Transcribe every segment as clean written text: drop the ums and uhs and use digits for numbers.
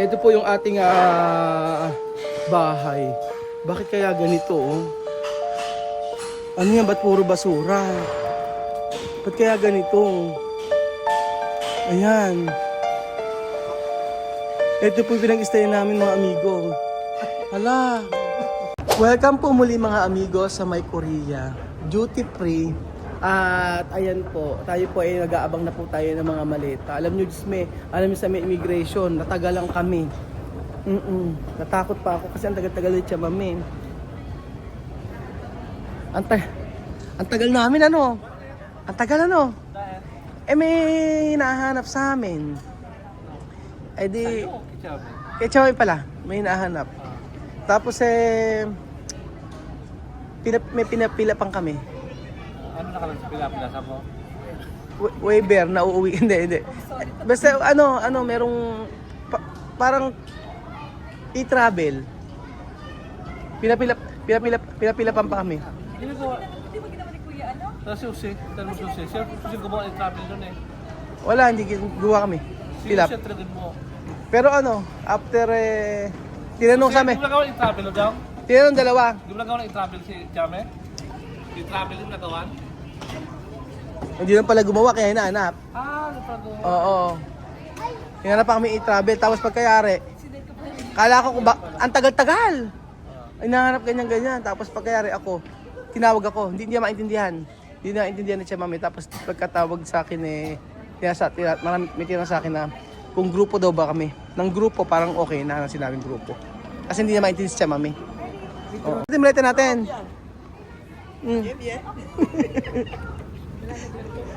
Ito po yung ating bahay. Bakit kaya ganito? Oh? Ano yan? Ba't puro basura? Ba't kaya ganito? Ayan. Ito po yung pinag-istayan namin mga amigo. Hala. Welcome po muli mga amigo sa My Korea. Duty free. At ayan po, tayo po ay nag-aabang na po tayo ng mga maleta. Alam nyo, alam nyo sa may immigration, natagalan kami. Natakot pa ako kasi ang tagal-tagal ulit siya, mami. Ang tagal namin, ano? Ang tagal, ano? May hinahanap sa amin. Di... Ketchawi pala, may hinahanap. Tapos may pinapila pang kami. Ano nakalang sa pila-pilasa mo? Waiver na uuwi. Hindi. Basta merong parang i-travel. Pinapila pa kami. Hindi ba ginawa ni Kuya ano? Si Jose, tanong mo si Jose. Siya gumawa ng travel doon eh. Wala, hindi gawa kami. Pilap. Siya travel mo. Pero after tinanong sa amin. Hindi mo nagawa ng travel daw? Tinanong dalawa. Hindi mo nagawa ng travel si Jame? Yung travel yung nagawa? Hindi lang pala gumawa kaya hinahanap. Nagpagawa. Oo. Hinahanap pa kami i-travel tapos pagkayari. Kala ko ang tagal-tagal. Hinahanap ganyan-ganyan. Tapos pagkayari ako, tinawag ako. Hindi niya maintindihan. Hindi na intindihan ni siya mami. Tapos pagkatawag sa akin may tinanong sa akin na kung grupo daw ba kami. Ng grupo parang okay na sinabing grupo. Kasi hindi niya maintindihan siya mami. Oh. Timulete natin. 1,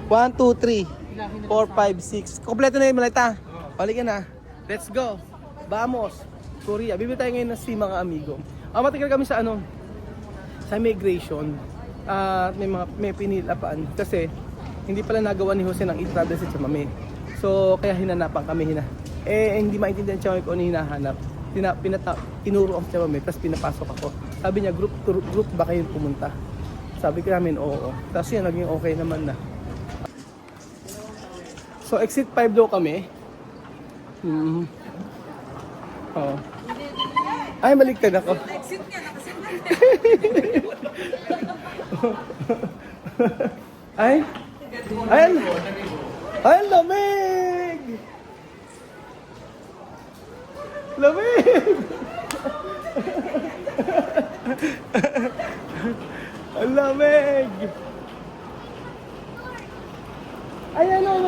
2, 3, 4, 5, 6. Kompleto na yung maleta. Halika na. Let's go. Vamos. Korea. Bibili tayo ngayon ng mga amigo. Matagal kami sa sa immigration. May pinilapaan. Kasi hindi pala nagawa ni Jose ng i-travel si Chamame. So kaya hinanapan kami. Hindi maintindihan siya kung ano hinahanap. Tinuro ang Chamame. Tapos pinapasok ako. Sabi niya, group ba kayo pumunta? Sabi ko namin, oo. Tapos yan, naging okay naman na. So, exit 5 daw kami. Oo. Ay, maligtad ako. Exit nga, nakasimpan. Ay, lamig! Lamig! Ang lamig! Ay, ano?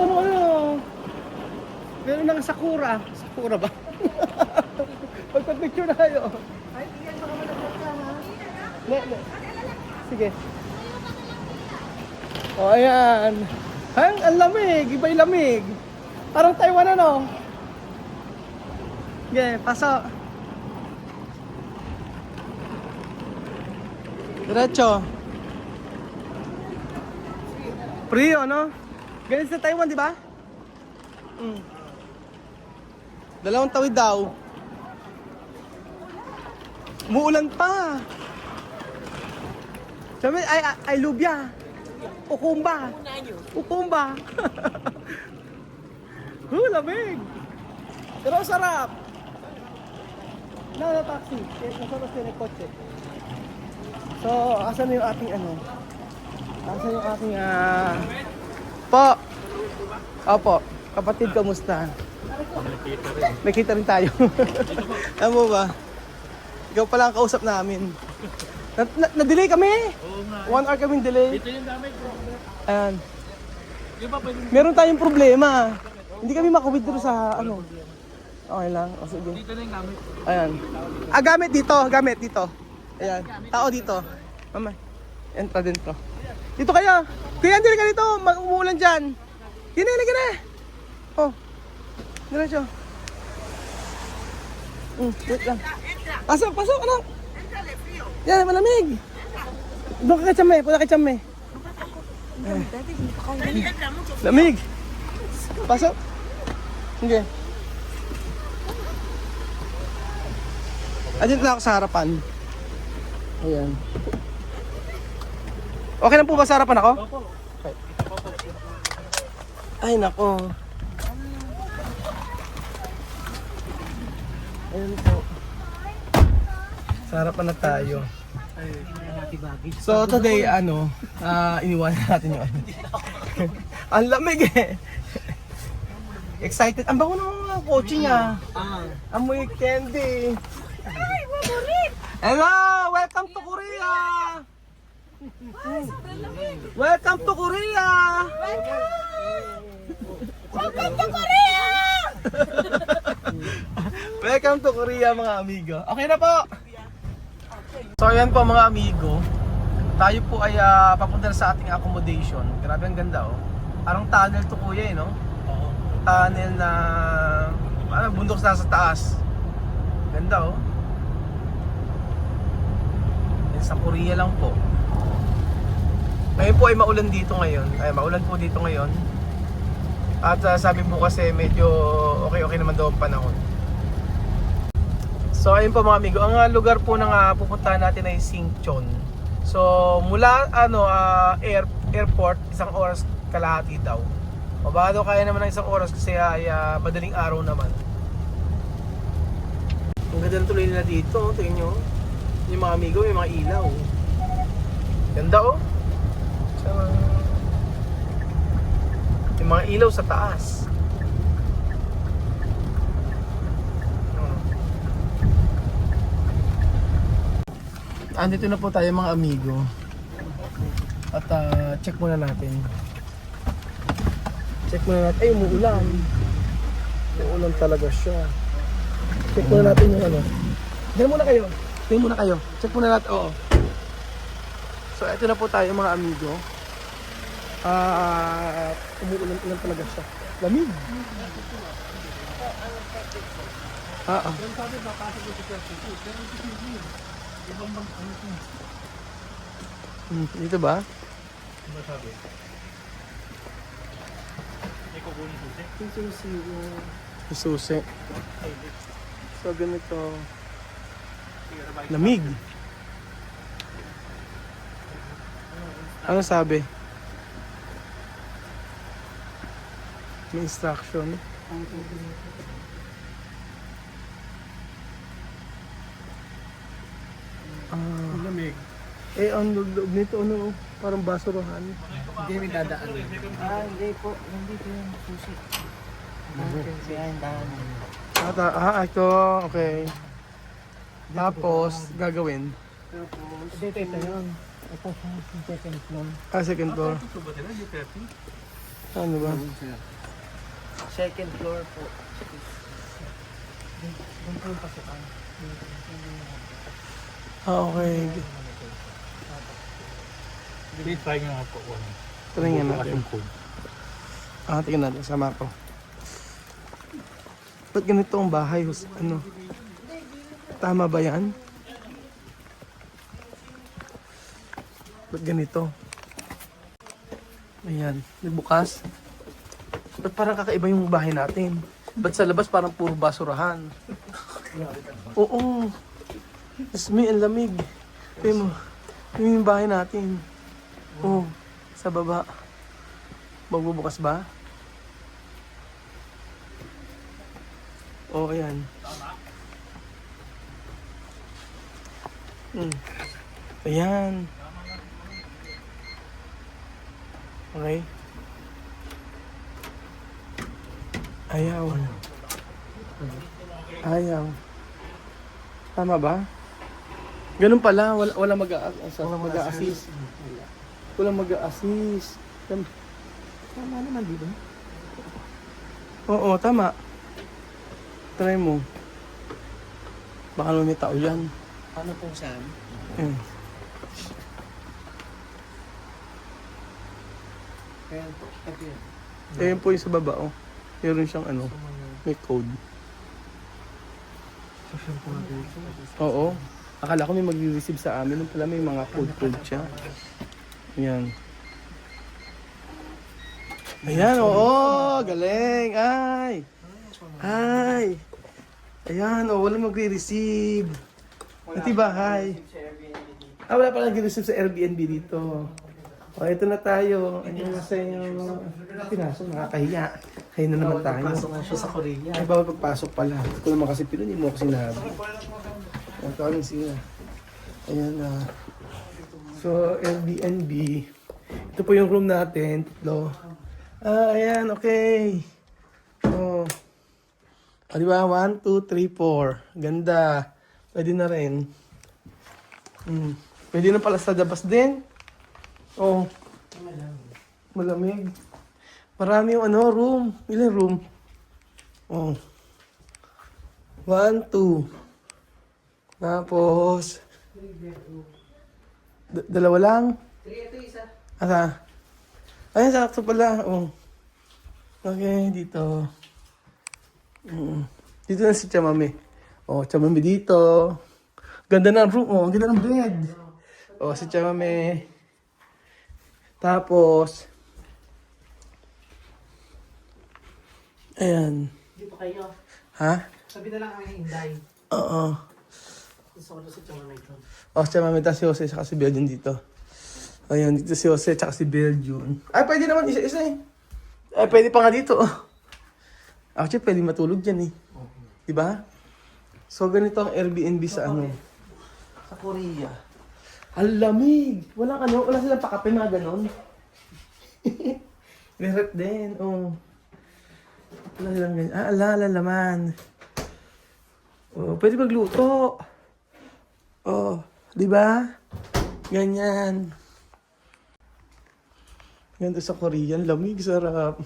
Meron ng sakura. Sakura ba? Pagpapicture na kayo. Ay, iyan baka malaglag ka, ha? Ne. Sige. O, ayan. Ay, ang lamig. Iba yung lamig. Parang Taiwan, ano? Sige, pasok. Diretso. Frio, no? Ganito sa Taiwan, di ba? Dalawang tawid daw. Umuulan pa. Sabi, ay lubya. Ukumba. Lamig. Pero sarap. Na taxi. Nasabas din yung kotse. So, asan yung ating Asan yung ating Po. Opo. Kapatid, kamusta? Nakita rin tayo. Alam mo ba? Ikaw pala ang kausap namin. Na-delay kami. 1 hour kaming delay. Dito yung dami bro. Ayan. Yung ba pwede? Meron tayong problema. Hindi kami maka-withdraw sa Okay lang. O, sige. Dito na yung gamit. Ayan. Gamit dito. Ayan. Tao dito. Mama. Entra dito. Dito kayo. Kuya, hindi ka dito. Umuulan dyan. Gina. Oh. Diretso. Wait lang. Pasok, anak. Yan, malamig. Doon ka kay Chamay. Punta kay Chamay. Lamig. Pasok. Sige. Andito na ako sa harapan. Ayan. Okay lang po ba sa harapan ako? Opo. Okay. Ay, nako. Ayun po. Sa harapan na tayo. So today, iniwanan natin yung ano. Ang lamig eh. Excited. Ang bango ng mga kotse niya. Amoy candy. Ay, favorite! Hello! Welcome to Korea! Ay, sobrang lamig! Welcome to Korea! Welcome to Korea! Welcome to Korea mga amigo. Okay na po! So ayan po mga amigo. Tayo po ay papunta na sa ating accommodation. Grabe ang ganda oh. Parang tunnel to kuya no? Oo. Tunnel na bundok sa taas. Ganda oh. Yan sa Korea lang po. Ngayon po ay maulan dito ngayon. Maulan po dito ngayon. At sabi po kasi medyo okay naman daw ang panahon. So ayun po mga amigo, ang lugar po ng pupuntahan natin ay Singchon. So mula airport, 1 oras kalahati daw. O baka daw kaya naman ng 1 oras kasi ay madaling araw naman. Ang ganda ng tuloy nila dito, tingnan nyo. Yung mga amigo, may mga ilaw. Ganda oh. So, yung mga ilaw sa taas. Andito na po tayo mga amigo. At check muna natin. Check muna natin. Ay, umuulan. Umuulan talaga siya. Check muna natin yung ano. Diyan muna kayo. Diyan muna kayo. Check muna natin. Oo. So, ito na po tayo mga amigo. Umuulan talaga siya. Lamig. Dito ba? Ano sabi? Hindi ko kunin susi. Susi. So ganito. Lamig. Ano sabi? May instruction. Lamig. Ang loob nito, parang basurahan. Hindi may dadaan. Hindi po. Nandito yung susi. Behind daan. Ito, okay. Tapos, gagawin. Dito yun. Ito sa second floor. Second floor. Ito ba sila? Yung 30? Ano ba? Second floor po. Doon po yung pasukan. Okay. Please try nyo nga po. Tingnan natin. Yung code. Tingnan natin sa mapa. Ba't ganito ang bahay? Ano? Tama ba yan? Ba't ganito? Ayan, nagbukas. Ba't parang kakaiba yung bahay natin? Ba't sa labas parang puro basurahan? Oo. Tapos may ang lamig. Tingnan mo. Tingnan yung bahay natin. Oo. Sa baba. Magbubukas ba? Oo, ayan. Ayan. Okay. Ayaw. Ayaw. Tama ba? Ganun pala, wala mag-a-assist. Wala mag-a-assist. Tama naman, di ba? Oo, tama. Try mo. Baka naman may tao yan. Ano pong Sam? Ayan. Kaya po. Ito yun. Ayan po yung sa baba, oh. Meron siyang may code. Oo. Akala ko may mag-receive sa amin. Nung pala may mga code siya. Ayan. Ayan, oo. Galing. Ay. Ayan, walang magre-receive. Ito bahay. Wala pa nag-receive sa Airbnb dito. O, ito na tayo. Ano sa inyo? Pinasok, nakakahiya. Ayun na naman tayo. Pasok nga siya sa Korea. Ay, bawal pagpasok pala. Ito naman kasi Pinoy, hindi mo ako sinabi. Ang tawagin sila. Ayan na. So, Airbnb. Ito po yung room natin. Tatlo. Ayan, okay. Oh. Di ba? 1, 2, 3, 4. Ganda. Pwede na rin. Pwede na pala sa labas din. Oh. Malamig. Marami yung room. Ilan room? Oh. 1, 2. Tapos, dalawa lang? 3, ito isa. Asa? Ayun, sakto pala. Oh. Okay, dito. Dito na si Chamame. Oh, Chamame dito. Ganda ng room. Oh, ganda ng bed. Oh, si Chamame. Tapos, ayan. Hindi pa kayo. Ha? Sabi na lang kami hinday. Oo. Gusto ko na si Chama na ito. Oh, si Chamame, tapos si Jose, saka si Belgium dito. Ayun, dito si Jose, saka si Belgium. Ay, pwede naman isa-isa eh. Ay, pwede pa nga dito. Actually, pwede matulog dyan eh. Diba? So, ganito ang Airbnb sa sa Korea. Ang lamig! Wala silang pakape na gano'n. May rep din, oh. Wala silang ganyan. Ala, laman. Oh, pwede magluto. Oh, di ba? Ganyan. Ganito sa Korean, lamig, sarap.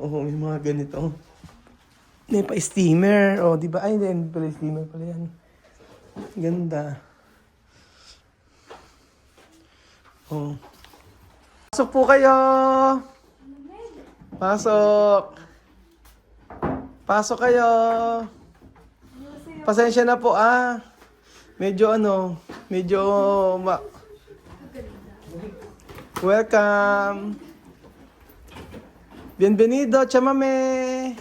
Oh, may mga ganito. May pa steamer, oh, di ba? Ay, hindi pala steamer pala yan. Ganda. Oh. Pasok po kayo! Pasok! Pasok kayo! Pasensya na po Medyo Welcome! Bienvenido, chamame!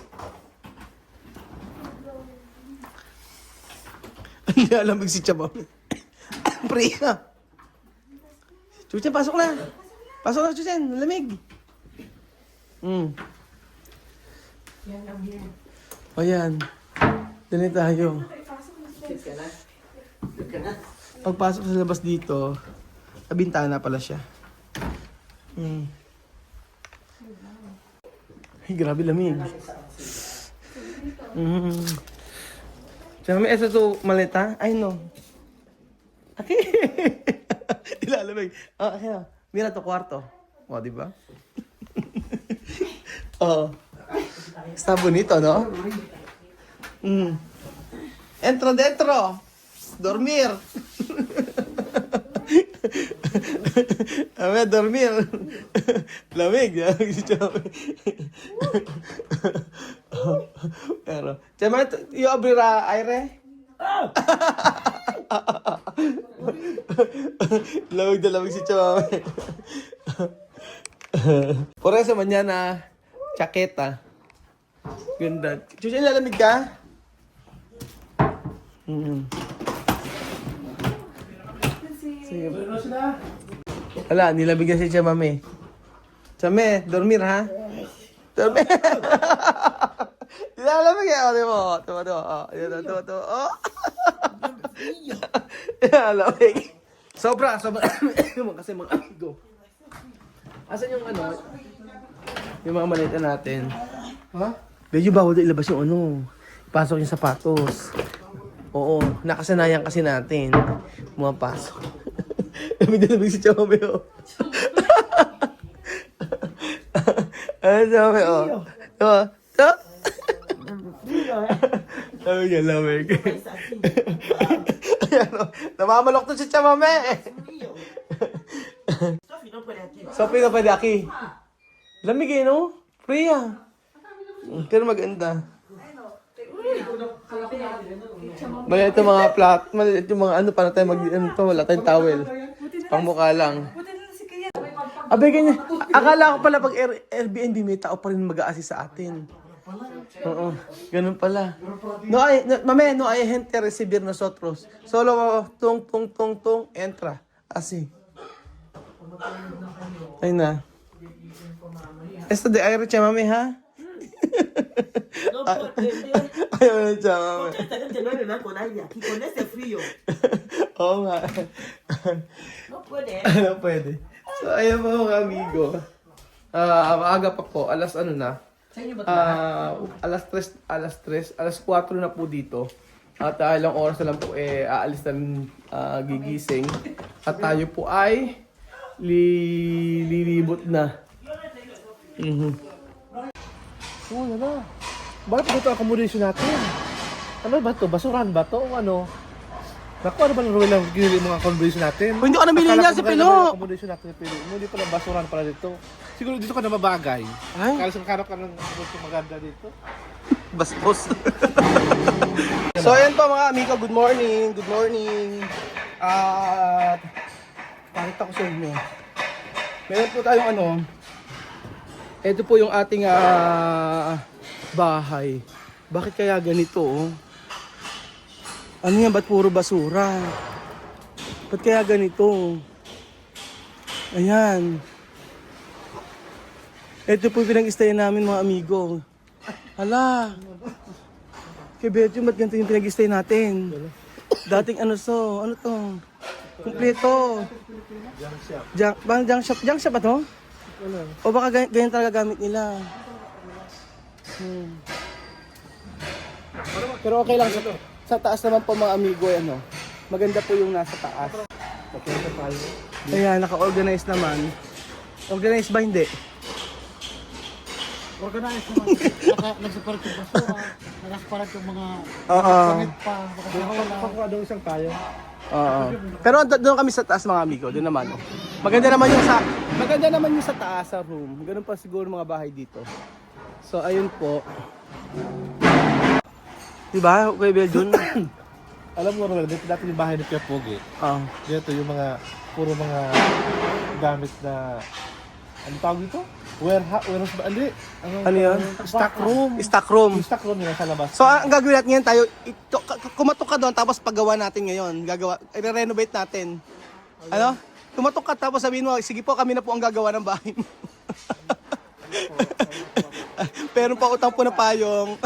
Ay, alamig si chamame. Priya! Chuchen, pasok na! Pasok na, Chuchen! Lamig! O yan. Dali tayo. Pagpasok sa labas dito, bintana pala siya. Ay, grabe lamig. Tsaka may ito to maleta? Ay, no. Okay. Ilalamig. Okay na. Mira to kwarto. O, di ba? Oh. Está bonito, no? Entro dentro. Dormir. A ver, dormir. Lamig. Pero, Chama, you abrirá aire? Lamig na lamig si Chama. Por eso mañana, chaqueta. Ganda. Chucha, lalamig ka? Sige. Wala, nilamig na si Chamame. Chame, dormir ha? Dormir. Nilalamig yan. Di mo? Tuwa. Oh. Nilalamig. Sobra. Kasi mga amigo. Asan yung yung mga malita natin? Ha? Medyo bawal na ilabas yung ipasok yung sapatos. Oo, nakasanayan kasi natin. Pumapasok. Lamig si Chome, oh. Ano Chome, oh? Diba? So? Lamig. Namamalok to si Chome. Sophie na pwede aki. Lamig eh, no? Priya. Pero maganda. Maliit yung mga plat, maliit yung mga para tayo wala tayong towel. Pangmukha lang. Abe, ganyan. Akala ko pala pag Airbnb may tao pa rin mag-a-assist sa atin. Oo, ganun pala. No hay gente recibir nosotros. Solo tung, entra. Así. Ay na. Esto de aire, chamame, ha? No puede. Ayaw na tsaka. ¿Por qué esta gente no le da con aire aquí con este frío? Oo nga. No puede. Ano pwede? So, ayan po mga amigo. Maaga pa po. Alas ano na? Sa inyo ba ito? Alas 4 na po dito. At ilang oras na lang po aalis na gigising. At tayo po ay lilibot na. Oo, yan na. Bakit ito ang accommodation natin? Ano ba ito? Basuran ba ito? O ano? Naku, ano ba ng Ruel ang ginili mga accommodation natin? Kung hindi ko nabili niya si Akala ko maganda Pino. yung accommodation natin si Pino. Hindi pala basuran pala dito. Siguro dito ka na mabagay. Ay. Kala sa karap ka ng gusto maganda dito. Bastos. So ayan po mga amigo, good morning. Good morning. At pakita ko sa inyo. Meron po tayong ano. Ito po yung ating bahay. Bakit kaya ganito? Oh? Ano yan? Ba't puro basura? Ba't kaya ganito? Ayan. Ito po yung pinag-stayan namin mga amigo. Hala. Kay Betty, ba't ganito yung pinag-stay natin? Dating ano to? Kumpleto. Junk shop. Junk shop ba to? O baka ganyan talaga gamit nila. Pero okay lang. Sa taas naman po mga amigo, ano. Maganda po yung nasa taas. Ayan, naka-organize naman. Organize ba hindi? Organize naman. Nagsaparat yung basura. Nagsaparat yung mga Oo. pangit pa. Makasawala. Pakuha daw isang tayo. Oo. Pero doon kami sa taas mga amigo, doon naman. Oh. Maganda naman yung sa taas sa room. Ganun pa siguro mga bahay dito. So ayun po. Diba? Okay, Beljun? Alam mo, Ruel, dito dati yung bahay ni Kuya Pogi. Oo. Dito yung puro mga gamit na, ano tawag dito? Warehouse ba? Hindi. Ano yun? Stock room. Stock room. Yung stock room nila sa labas. So ang gagawin natin ngayon tayo, kumatok ka doon tapos paggawa natin ngayon. I-renovate natin. Ano? Kumatok ka tapos sabihin mo, sige po kami na po ang gagawa ng bahay mo. Pero pa utang po na payong.